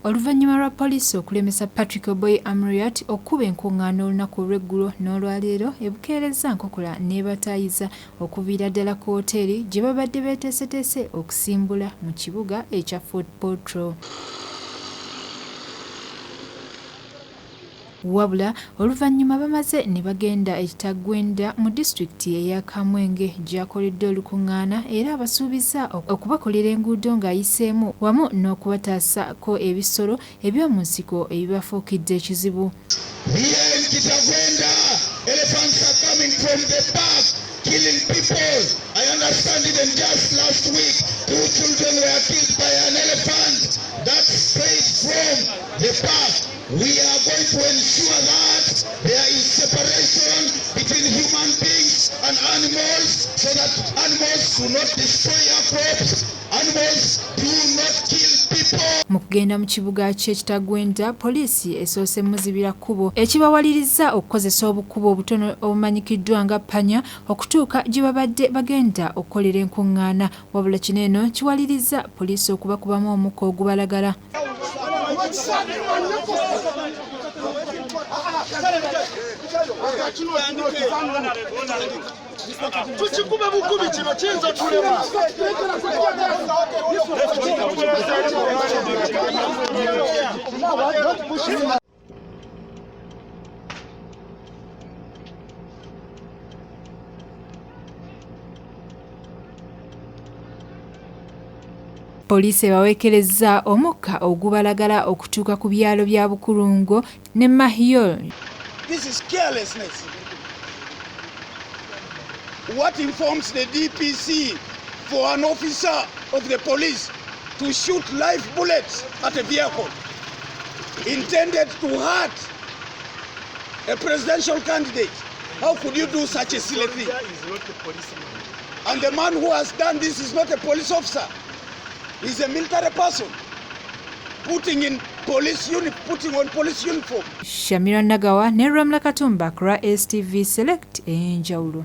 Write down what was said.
Oluvannyuma lwa poliisi okulemesa Patrick Oboi Amuriat okuba enkuŋŋaana olunaku olw'eggulo n'olwaleero ebukeereza Nkokola n'ebataayiza okuviira ddala ku woteeri gye babadde beeteeseteese okusimbula mu kibuga ekya Fort Portal. Wabula oluvannyuma bamaze ne bagenda ekitaggwenda mu disitulikiti eya Kamwenge gy'akoledde olukuŋŋaana era abasuubiza okubakolera enguudo ng'ayiseemu wamu n'okubataasako ebisolo eby'omu nsiko ebibafuukidde ekizibu. Elephants are coming from the park, killing people. I understand even just last week, 2 children were killed by an elephant. That's straight from the park. We are going to ensure that there is separation between human beings and animals so that animals do not destroy our crops, animals do not kill people. Mu kugenda mu kibuga ky'ekitaggwenda poliisi esoose muzibira kkubo ekibawaliriza okukozesa obukubo obutono obumanyikiddwa nga ppanya okutuuka gye babadde bagenda okukolera enkuŋŋaana wabula kino eno kiwaliriza poliisi okubakubamu omukka ogubalagala. Tukikuba bukubi kino kiyinza tulema. Poliisi ebaweekerezza omukka ogubalagala okutuuka ku byalo bya Bukulungo ne Mahiol. This is carelessness. What informs the DPC for an officer of the police to shoot live bullets at a vehicle intended to hurt a presidential candidate? How could you do such a silly thing? And the man who has done this is not a police officer. He's a military person putting on police uniform. Shamira Nagawa ne Ramla Katumba, Kra STV Select, Enjawulo.